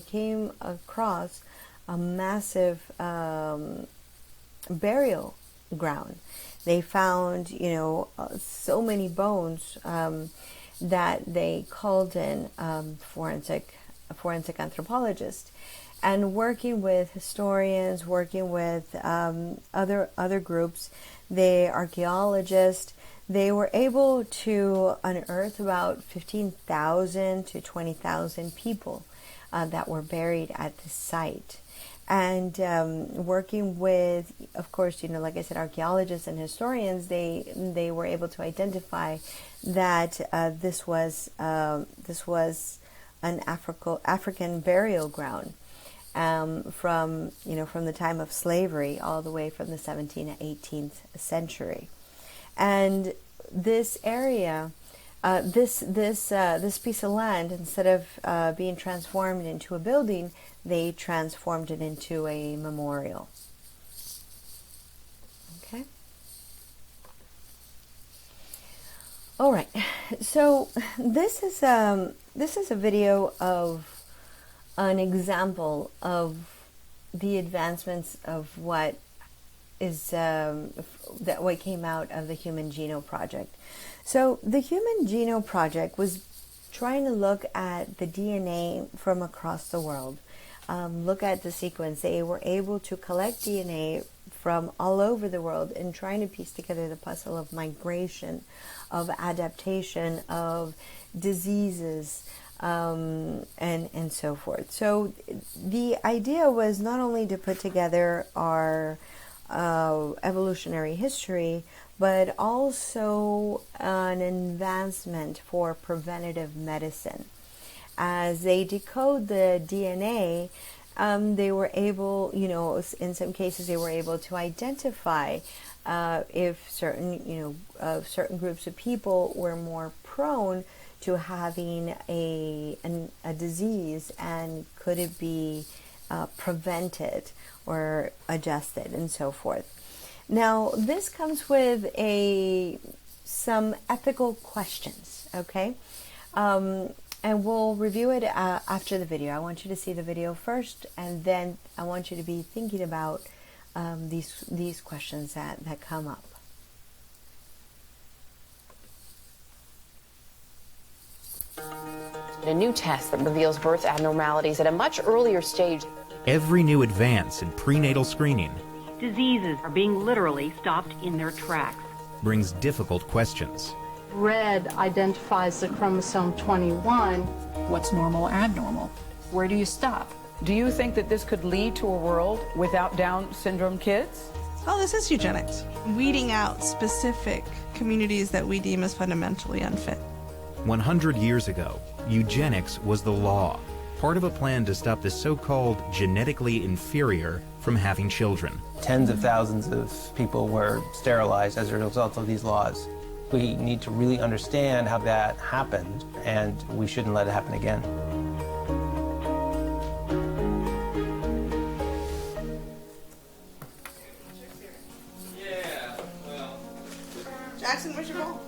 came across a massive burial ground. They found, so many bones that they called in forensic anthropologists, and working with historians, working with other groups, the archaeologists. They were able to unearth about 15,000 to 20,000 people that were buried at the site. And working with, of course, like I said, archaeologists and historians, they were able to identify that this was an African burial ground from the time of slavery all the way from the 17th and 18th century. And this area, this piece of land, instead of being transformed into a building, they transformed it into a memorial. Okay. All right. So this is a video of an example of the advancements of what came out of the Human Genome Project. So the Human Genome Project was trying to look at the DNA from across the world, look at the sequence. They were able to collect DNA from all over the world and trying to piece together the puzzle of migration, of adaptation, of diseases, and so forth. So the idea was not only to put together our evolutionary history, but also an advancement for preventative medicine. As they decode the DNA, they were able, in some cases, they were able to identify if certain groups of people were more prone to having a disease, and could it be prevented or adjusted and so forth. Now, this comes with some ethical questions, okay? And we'll review it after the video. I want you to see the video first, and then I want you to be thinking about these questions that come up. A new test that reveals birth abnormalities at a much earlier stage. Every new advance in prenatal screening Diseases are being literally stopped in their tracks. Brings difficult questions. Red identifies the chromosome 21. What's normal, abnormal? Where do you stop? Do you think that this could lead to a world without Down syndrome kids? Oh, this is eugenics. Weeding out specific communities that we deem as fundamentally unfit. 100 years ago, eugenics was the law, part of a plan to stop the so-called genetically inferior from having children. Tens of thousands of people were sterilized as a result of these laws. We need to really understand how that happened, and we shouldn't let it happen again. Jackson, where's your ball?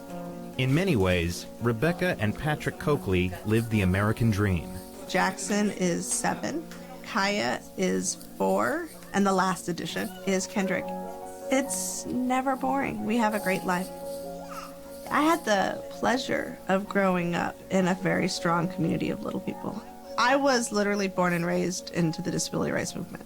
In many ways, Rebecca and Patrick Coakley lived the American dream. Jackson is 7, Kaya is 4, and the last addition is Kendrick. It's never boring. We have a great life. I had the pleasure of growing up in a very strong community of little people. I was literally born and raised into the disability rights movement.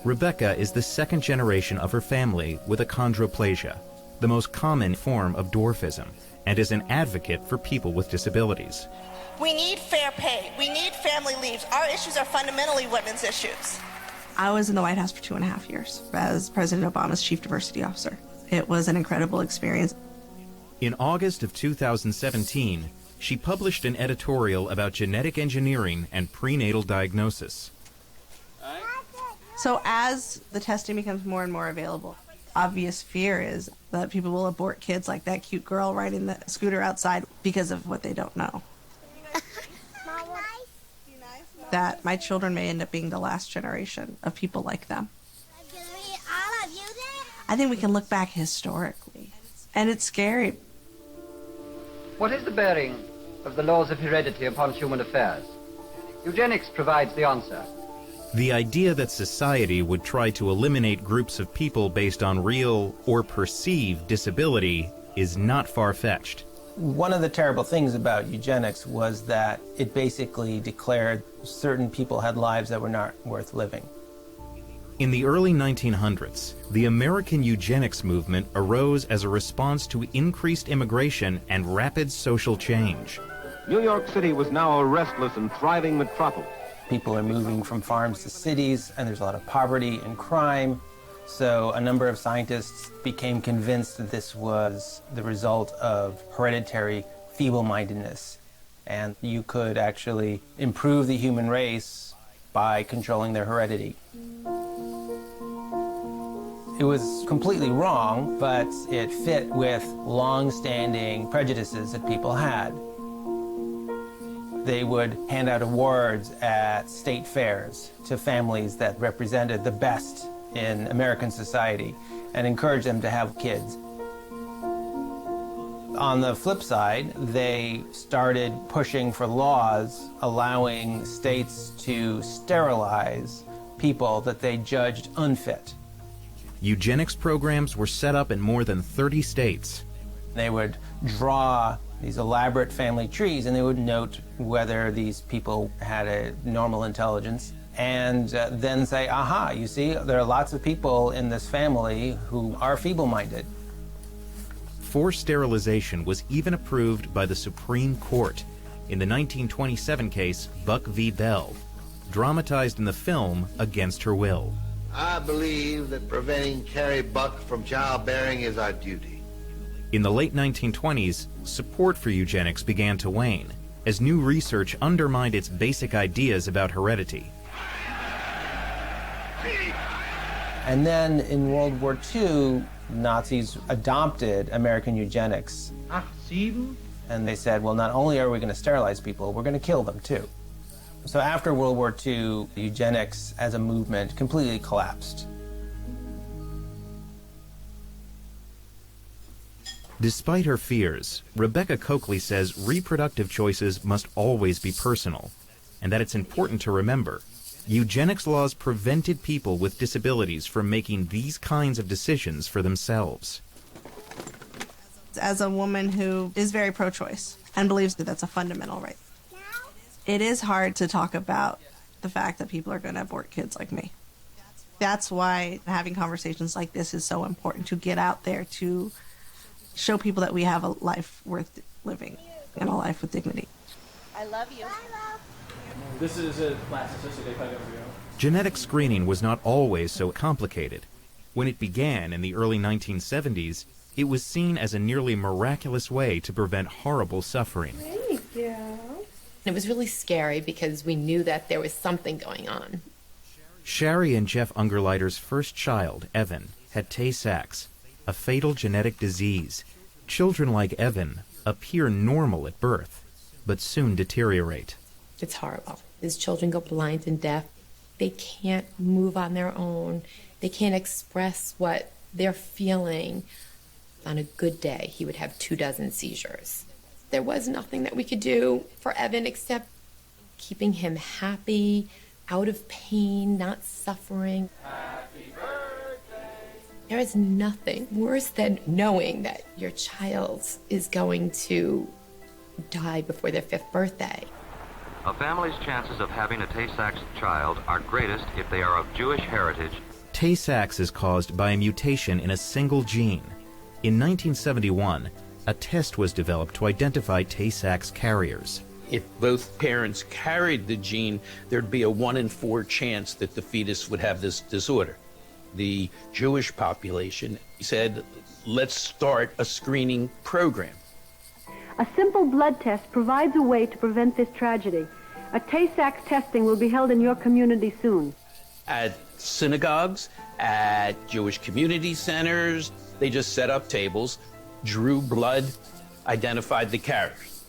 Rebecca is the second generation of her family with achondroplasia, the most common form of dwarfism, and is an advocate for people with disabilities. We need fair pay. We need family leaves. Our issues are fundamentally women's issues. I was in the White House for 2.5 years as President Obama's chief diversity officer. It was an incredible experience. In August of 2017, she published an editorial about genetic engineering and prenatal diagnosis. So as the testing becomes more and more available, obvious fear is that people will abort kids like that cute girl riding the scooter outside because of what they don't know. That my children may end up being the last generation of people like them. I think we can look back historically, and it's scary. What is the bearing of the laws of heredity upon human affairs? Eugenics provides the answer. The idea that society would try to eliminate groups of people based on real or perceived disability is not far-fetched. One of the terrible things about eugenics was that it basically declared certain people had lives that were not worth living. In the early 1900s, the American eugenics movement arose as a response to increased immigration and rapid social change. New York City was now a restless and thriving metropolis. People are moving from farms to cities, and there's a lot of poverty and crime. So a number of scientists became convinced that this was the result of hereditary feeble-mindedness, and you could actually improve the human race by controlling their heredity. It was completely wrong, but it fit with long-standing prejudices that people had. They would hand out awards at state fairs to families that represented the best in American society and encourage them to have kids. On the flip side, they started pushing for laws allowing states to sterilize people that they judged unfit. Eugenics programs were set up in more than 30 states. They would draw these elaborate family trees, and they would note whether these people had a normal intelligence, and then say, aha, you see, there are lots of people in this family who are feeble-minded. Forced sterilization was even approved by the Supreme Court in the 1927 case Buck v. Bell, dramatized in the film Against Her Will. I believe that preventing Carrie Buck from childbearing is our duty. In the late 1920s, support for eugenics began to wane as new research undermined its basic ideas about heredity. And then in World War II, Nazis adopted American eugenics. And they said, well, not only are we going to sterilize people, we're going to kill them too. So after World War II, eugenics as a movement completely collapsed. Despite her fears, Rebecca Coakley says reproductive choices must always be personal, and that it's important to remember eugenics laws prevented people with disabilities from making these kinds of decisions for themselves. As a woman who is very pro-choice and believes that that's a fundamental right, it is hard to talk about the fact that people are going to abort kids like me. that's why having conversations like this is so important, to get out there, to show people that we have a life worth living and a life with dignity. I love you. This is a plasticity kind of Genetic screening was not always so complicated. When it began in the early 1970s, it was seen as a nearly miraculous way to prevent horrible suffering. There you go. It was really scary because we knew that there was something going on. Shari and Jeff Ungerleider's first child, Evan, had Tay-Sachs, a fatal genetic disease. Children like Evan appear normal at birth, but soon deteriorate. It's horrible. His children go blind and deaf. They can't move on their own. They can't express what they're feeling. On a good day, he would have 24 seizures. There was nothing that we could do for Evan except keeping him happy, out of pain, not suffering. Happy birthday. There is nothing worse than knowing that your child is going to die before their 5th birthday. A family's chances of having a Tay-Sachs child are greatest if they are of Jewish heritage. Tay-Sachs is caused by a mutation in a single gene. In 1971, a test was developed to identify Tay-Sachs carriers. If both parents carried the gene, there'd be a 1 in 4 chance that the fetus would have this disorder. The Jewish population said, let's start a screening program. A simple blood test provides a way to prevent this tragedy. A Tay-Sachs testing will be held in your community soon. At synagogues, at Jewish community centers, they just set up tables, drew blood, identified the carriers.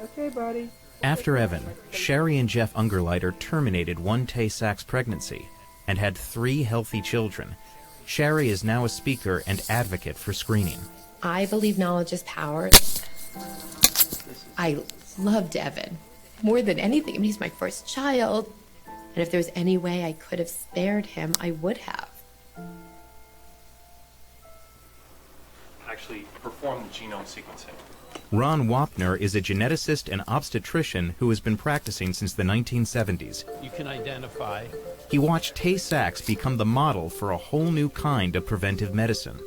Okay, buddy. After Evan, Shari and Jeff Ungerleider terminated one Tay-Sachs pregnancy and had 3 healthy children. Shari is now a speaker and advocate for screening. I believe knowledge is power. I loved Evan more than anything. I mean, he's my first child. And if there was any way I could have spared him, I would have. Actually perform the genome sequencing. Ron Wapner is a geneticist and obstetrician who has been practicing since the 1970s. You can identify. He watched Tay-Sachs become the model for a whole new kind of preventive medicine.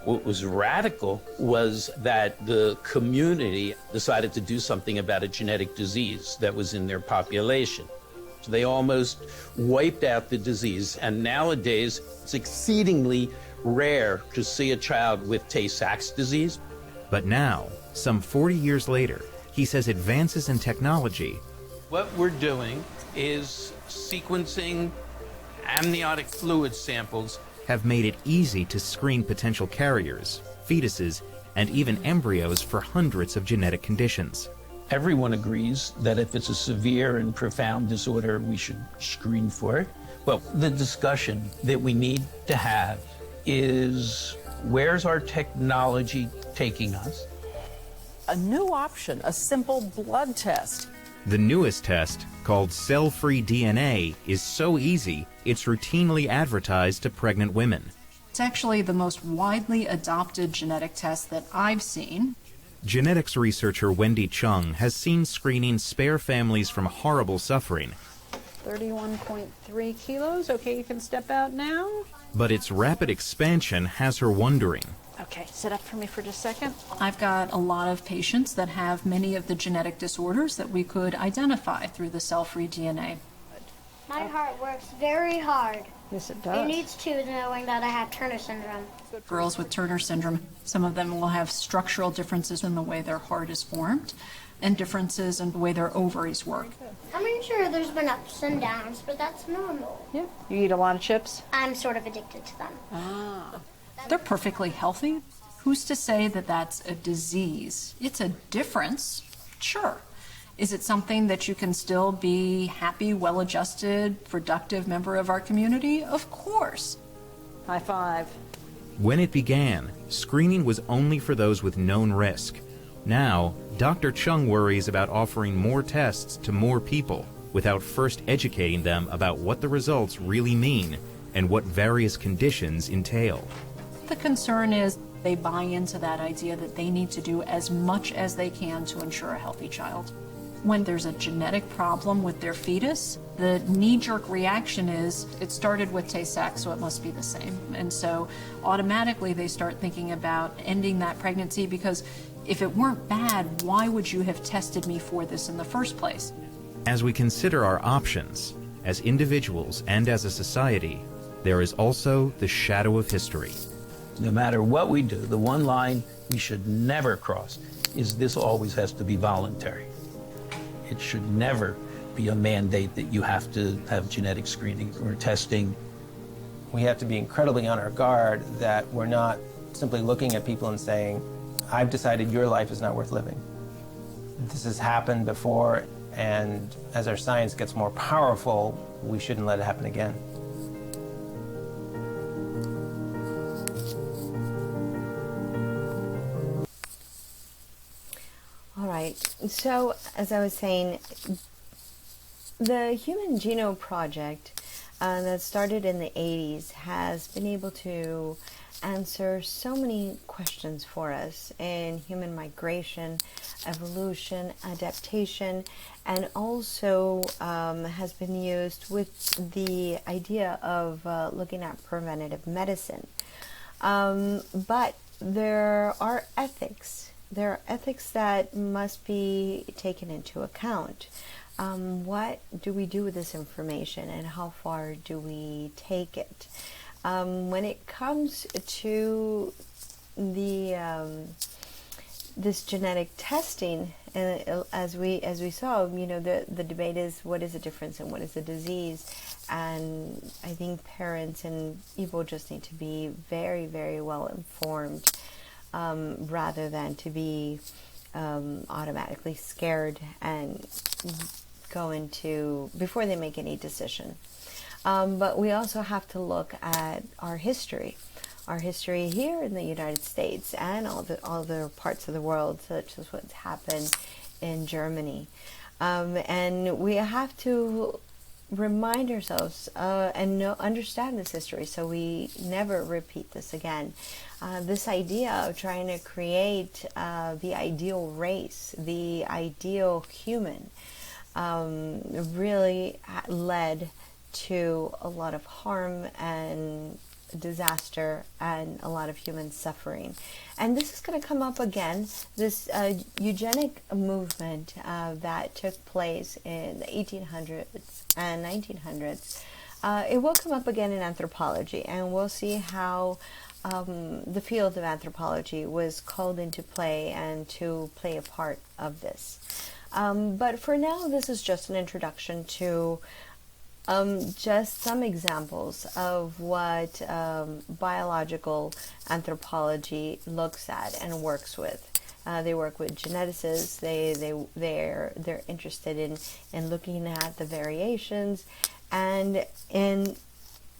What was radical was that the community decided to do something about a genetic disease that was in their population. So they almost wiped out the disease, and nowadays it's exceedingly rare to see a child with Tay-Sachs disease. But now, some 40 years later, he says advances in technology. What we're doing is sequencing amniotic fluid samples have made it easy to screen potential carriers, fetuses, and even embryos for hundreds of genetic conditions. Everyone agrees that if it's a severe and profound disorder, we should screen for it. Well, the discussion that we need to have is, where's our technology taking us? A new option, a simple blood test. The newest test, called cell-free DNA, is so easy, it's routinely advertised to pregnant women. It's actually the most widely adopted genetic test that I've seen. Genetics researcher Wendy Chung has seen screening spare families from horrible suffering. 31.3 kilos. Okay, you can step out now. But its rapid expansion has her wondering. Okay, sit up for me for just a second. I've got a lot of patients that have many of the genetic disorders that we could identify through the cell-free DNA. My heart works very hard. Yes, it does. It needs to, knowing that I have Turner syndrome. Girls with Turner syndrome, some of them will have structural differences in the way their heart is formed and differences in the way their ovaries work. I'm pretty sure there's been ups and downs, but that's normal. Yeah. You eat a lot of chips? I'm sort of addicted to them. Ah. They're perfectly healthy. Who's to say that that's a disease? It's a difference, sure. Is it something that you can still be happy, well-adjusted, productive member of our community? Of course. High five. When it began, screening was only for those with known risk. Now, Dr. Chung worries about offering more tests to more people without first educating them about what the results really mean and what various conditions entail. The concern is they buy into that idea that they need to do as much as they can to ensure a healthy child. When there's a genetic problem with their fetus, the knee-jerk reaction is, it started with Tay-Sachs, so it must be the same. And so automatically they start thinking about ending that pregnancy, because if it weren't bad, why would you have tested me for this in the first place? As we consider our options, as individuals and as a society, there is also the shadow of history. No matter what we do, the one line we should never cross is this always has to be voluntary. It should never be a mandate that you have to have genetic screening or testing. We have to be incredibly on our guard that we're not simply looking at people and saying, I've decided your life is not worth living. This has happened before, and as our science gets more powerful, we shouldn't let it happen again. All right, so as I was saying, the Human Genome Project that started in the 80s has been able to answer so many questions for us in human migration, evolution, adaptation, and also has been used with the idea of looking at preventative medicine. But there are ethics. There are ethics that must be taken into account. What do we do with this information, and how far do we take it? When it comes to the this genetic testing, as we saw, you know, the debate is, what is the difference and what is the disease? And I think parents and people just need to be very, very well informed, rather than to be automatically scared and go into before they make any decision. But we also have to look at our history here in the United States and all the other parts of the world, such as what's happened in Germany. And we have to remind ourselves and understand this history so we never repeat this again. This idea of trying to create the ideal race, the ideal human, really led to a lot of harm and disaster and a lot of human suffering. And this is going to come up again, this eugenic movement that took place in the 1800s and 1900s. It will come up again in anthropology, and we'll see how the field of anthropology was called into play and to play a part of this. But for now, this is just an introduction to just some examples of what biological anthropology looks at and works with. They work with geneticists. They're interested in looking at the variations, and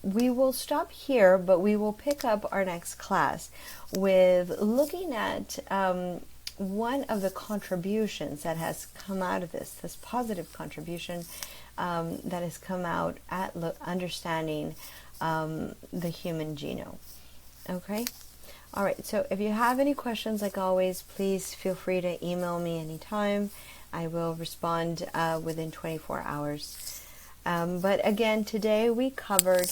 we will stop here, but we will pick up our next class with looking at one of the contributions that has come out of this positive contribution that has come out at understanding the human genome. Okay? All right, so if you have any questions, like always, please feel free to email me anytime. I will respond within 24 hours. But again, today we covered